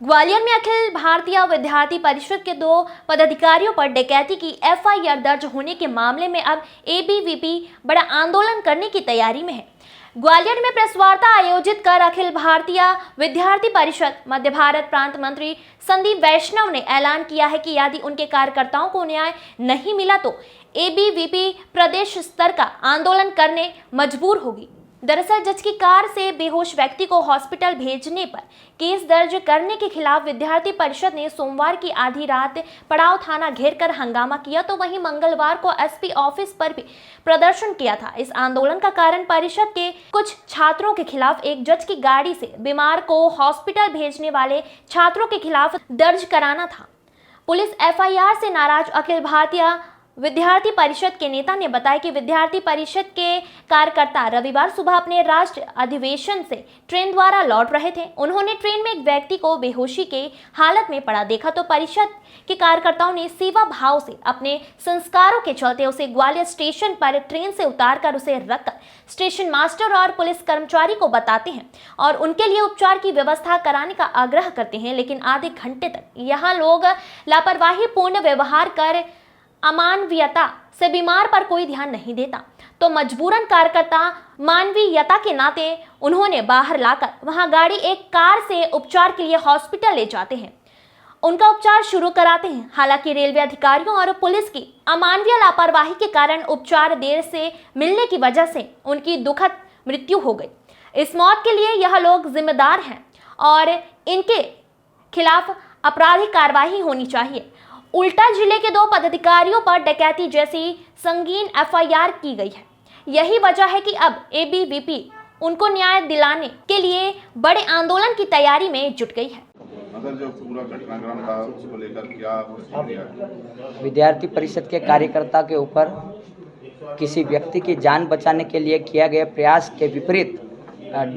ग्वालियर में अखिल भारतीय विद्यार्थी परिषद के 2 पदाधिकारियों पर डकैती की एफआईआर दर्ज होने के मामले में अब एबीवीपी बड़ा आंदोलन करने की तैयारी में है। ग्वालियर में प्रेस वार्ता आयोजित कर अखिल भारतीय विद्यार्थी परिषद मध्य भारत प्रांत मंत्री संदीप वैष्णव ने ऐलान किया है कि यदि उनके कार्यकर्ताओं को न्याय नहीं मिला तो एबीवीपी प्रदेश स्तर का आंदोलन करने मजबूर होगी। दरअसल जज की कार से बेहोश व्यक्ति को हॉस्पिटल भेजने पर केस दर्ज करने के खिलाफ विद्यार्थी परिषद ने सोमवार की आधी रात पड़ाव थाना घेरकर हंगामा किया, तो वहीं मंगलवार को एसपी ऑफिस पर भी प्रदर्शन किया था। इस आंदोलन का कारण परिषद के कुछ छात्रों के खिलाफ एक जज की गाड़ी से बीमार को हॉस्पिटल भेजने वाले छात्रों के खिलाफ दर्ज कराना था। पुलिस एफआईआर से नाराज अखिल भारतीय विद्यार्थी परिषद के नेता ने बताया कि विद्यार्थी परिषद के कार्यकर्ता रविवार सुबह अपने राष्ट्रीय अधिवेशन से ट्रेन द्वारा लौट रहे थे। उन्होंने ट्रेन में एक व्यक्ति को बेहोशी के हालत में पड़ा देखा, तो परिषद के कार्यकर्ताओं ने सेवा भाव से अपने संस्कारों के चलते उसे ग्वालियर स्टेशन पर ट्रेन से उतारकर उसे रखकर स्टेशन मास्टर और पुलिस कर्मचारी को बताते हैं और उनके लिए उपचार की व्यवस्था कराने का आग्रह करते हैं। लेकिन आधे घंटे तक यहाँ लोग लापरवाही पूर्ण व्यवहार कर अमानवीयता से बीमार पर कोई ध्यान नहीं देता, तो मजबूरन कार्यकर्ता मानवीयता के नाते उन्होंने बाहर लाकर वहां गाड़ी एक कार से उपचार के लिए हॉस्पिटल ले जाते हैं, उनका उपचार शुरू कराते हैं। हालांकि रेलवे अधिकारियों और पुलिस की अमानवीय लापरवाही के कारण उपचार देर से मिलने की वजह से उनकी दुखद मृत्यु हो गई। इस मौत के लिए यह लोग जिम्मेदार हैं और इनके खिलाफ आपराधिक कार्रवाई होनी चाहिए। उल्टा जिले के 2 पदाधिकारियों पर डकैती जैसी संगीन एफआईआर की गई है। यही वजह है कि अब एबीवीपी उनको न्याय दिलाने के लिए बड़े आंदोलन की तैयारी में जुट गई है। अगर जो पूरा घटनाक्रम था उसको लेकर क्या विद्यार्थी परिषद के कार्यकर्ता के ऊपर किसी व्यक्ति की जान बचाने के लिए किया गया प्रयास के विपरीत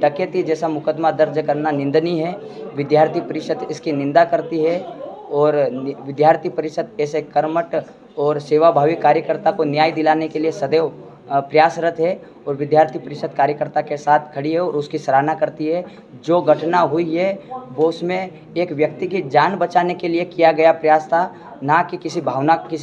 डकैती जैसा मुकदमा दर्ज करना निंदनीय है। विद्यार्थी परिषद इसकी निंदा करती है और विद्यार्थी परिषद ऐसे कर्मठ और सेवाभावी कार्यकर्ता को न्याय दिलाने के लिए सदैव प्रयासरत है और विद्यार्थी परिषद कार्यकर्ता के साथ खड़ी है और उसकी सराहना करती है। जो घटना हुई है वो उसमें एक व्यक्ति की जान बचाने के लिए किया गया प्रयास था, ना कि किसी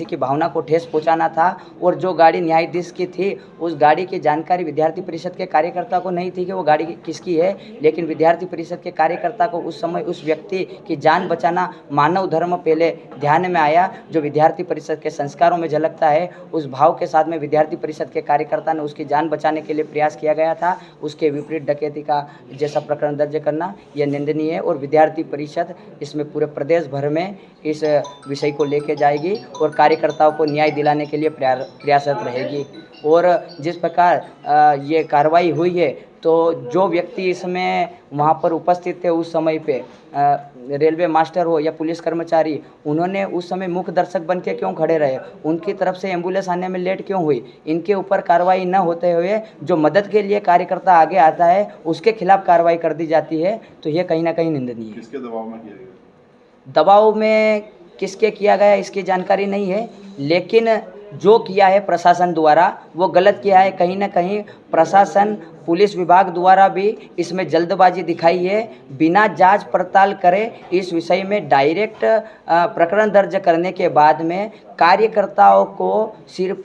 की भावना को ठेस पहुंचाना था। और जो गाड़ी न्यायाधीश की थी उस गाड़ी की जानकारी विद्यार्थी परिषद के कार्यकर्ता को नहीं थी कि वो गाड़ी किसकी है, लेकिन विद्यार्थी परिषद के कार्यकर्ता को उस समय उस व्यक्ति की जान बचाना मानव धर्म पहले ध्यान में आया, जो विद्यार्थी परिषद के संस्कारों में झलकता है। उस भाव के साथ में विद्यार्थी परिषद के कार्यकर्ता ने उसकी जान बचाने के लिए प्रयास किया गया था। उसके विपरीत डकैती का जैसा प्रकरण दर्ज करना यह निंदनीय है और विद्यार्थी परिषद इसमें पूरे प्रदेश भर में इस विषय को लेके जाएगी और कार्यकर्ताओं को न्याय दिलाने के लिए प्रयासरत रहेगी। और जिस प्रकार ये कार्रवाई हुई है तो जो व्यक्ति इसमें वहाँ पर उपस्थित थे उस समय पे रेलवे मास्टर हो या पुलिस कर्मचारी, उन्होंने उस समय मुख्य दर्शक बन के क्यों खड़े रहे, उनकी तरफ से एम्बुलेंस आने में लेट क्यों हुई, इनके ऊपर कार्रवाई न होते हुए जो मदद के लिए कार्यकर्ता आगे आता है उसके खिलाफ कार्रवाई कर दी जाती है, तो ये कहीं ना कहीं निंदनीय है। किसके दबाव में किया गया? दबाव में किसके किया गया इसकी जानकारी नहीं है, लेकिन जो किया है प्रशासन द्वारा वो गलत किया है। कहीं ना कहीं प्रशासन पुलिस विभाग द्वारा भी इसमें जल्दबाजी दिखाई है। बिना जांच पड़ताल करे इस विषय में डायरेक्ट प्रकरण दर्ज करने के बाद में कार्यकर्ताओं को सिर्फ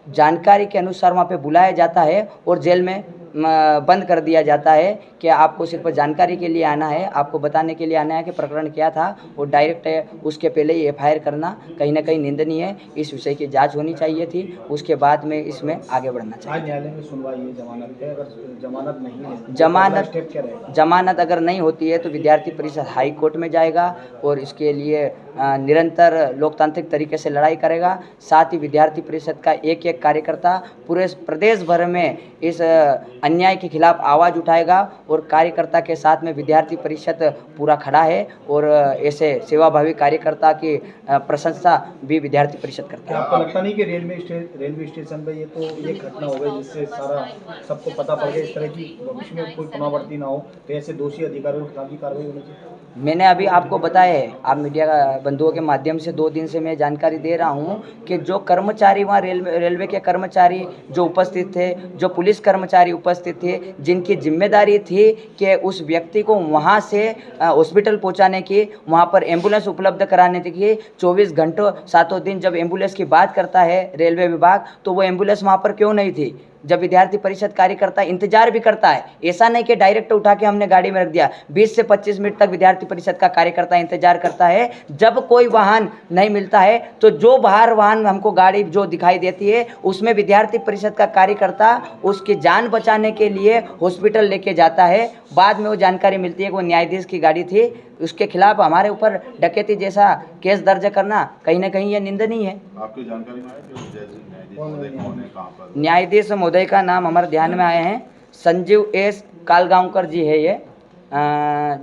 जानकारी के अनुसार वहाँ पे बुलाया जाता है और जेल में बंद कर दिया जाता है कि आपको सिर्फ जानकारी के लिए आना है, आपको बताने के लिए आना है कि प्रकरण क्या था, और डायरेक्ट उसके पहले ही एफआईआर करना कहीं ना कहीं निंदनीय है। इस विषय की जांच होनी चाहिए थी, उसके बाद में इसमें आगे बढ़ना चाहिए। न्यायालय में सुनवाई है जमानत है, अगर जमानत नहीं है जमानत अगर नहीं होती है तो विद्यार्थी परिषद हाई कोर्ट में जाएगा और इसके लिए निरंतर लोकतांत्रिक तरीके से लड़ाई करेगा। साथ ही विद्यार्थी परिषद का एक एक कार्यकर्ता पूरे प्रदेश भर में इस अन्याय के खिलाफ आवाज़ उठाएगा और कार्यकर्ता के साथ में विद्यार्थी परिषद पूरा खड़ा है और ऐसे सेवाभावी कार्यकर्ता की प्रशंसा भी विद्यार्थी परिषद करता है। आपको लगता नहीं कि रेलवे स्टेशन पे ये तो एक घटना हो गई जिससे सारा सबको पता पड़ गया, इस तरह की भविष्य में कोई पुनरावृत्ति ना हो, तो ऐसे दोषी अधिकारियों के खिलाफ भी कार्रवाई होनी चाहिए? मैंने अभी आपको बताया है, आप मीडिया बंधुओं के माध्यम से 2 दिन से मैं जानकारी दे रहा हूं कि जो कर्मचारी वहाँ रेलवे के कर्मचारी जो उपस्थित थे, जो पुलिस कर्मचारी उपस्थित उपस्थित थे, जिनकी जिम्मेदारी थी कि उस व्यक्ति को वहाँ से हॉस्पिटल पहुँचाने की, वहाँ पर एम्बुलेंस उपलब्ध कराने की 24 घंटों सातों दिन जब एम्बुलेंस की बात करता है रेलवे विभाग, तो वो एम्बुलेंस वहाँ पर क्यों नहीं थी? जब विद्यार्थी परिषद कार्यकर्ता इंतजार भी करता है, ऐसा नहीं कि डायरेक्ट उठा के हमने गाड़ी में रख दिया। 20 से 25 मिनट तक विद्यार्थी परिषद का कार्यकर्ता इंतजार करता है। जब कोई वाहन नहीं मिलता है तो जो बाहर वाहन हमको गाड़ी जो दिखाई देती है उसमें विद्यार्थी परिषद का कार्यकर्ता उसकी जान बचाने के लिए हॉस्पिटल लेके जाता है। बाद में वो जानकारी मिलती है कि वो न्यायाधीश की गाड़ी थी, उसके खिलाफ हमारे ऊपर डकैती जैसा केस दर्ज करना कहीं ना कहीं ये निंदनीय है। आपकी जानकारी में आया कि न्यायाधीश महोदय कौन है, कहाँ पर? न्यायाधीश महोदय का नाम हमारे ध्यान में आए हैं, संजीव एस कालगांवकर जी है। ये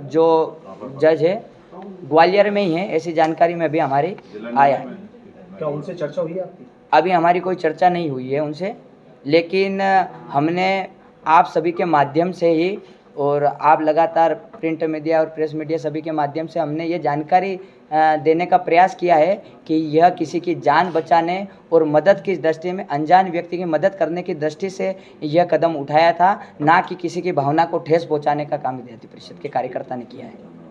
जो जज है ग्वालियर में ही है, ऐसी जानकारी में भी हमारी आया है। क्या उनसे चर्चा हुई है आपकी? अभी हमारी कोई चर्चा नहीं हुई है उनसे, लेकिन हमने आप सभी के माध्यम से ही और आप लगातार प्रिंट मीडिया और प्रेस मीडिया सभी के माध्यम से हमने ये जानकारी देने का प्रयास किया है कि यह किसी की जान बचाने और मदद की दृष्टि में, अनजान व्यक्ति की मदद करने की दृष्टि से यह कदम उठाया था, ना कि किसी की भावना को ठेस पहुंचाने का काम विद्यार्थी परिषद के कार्यकर्ता ने किया है।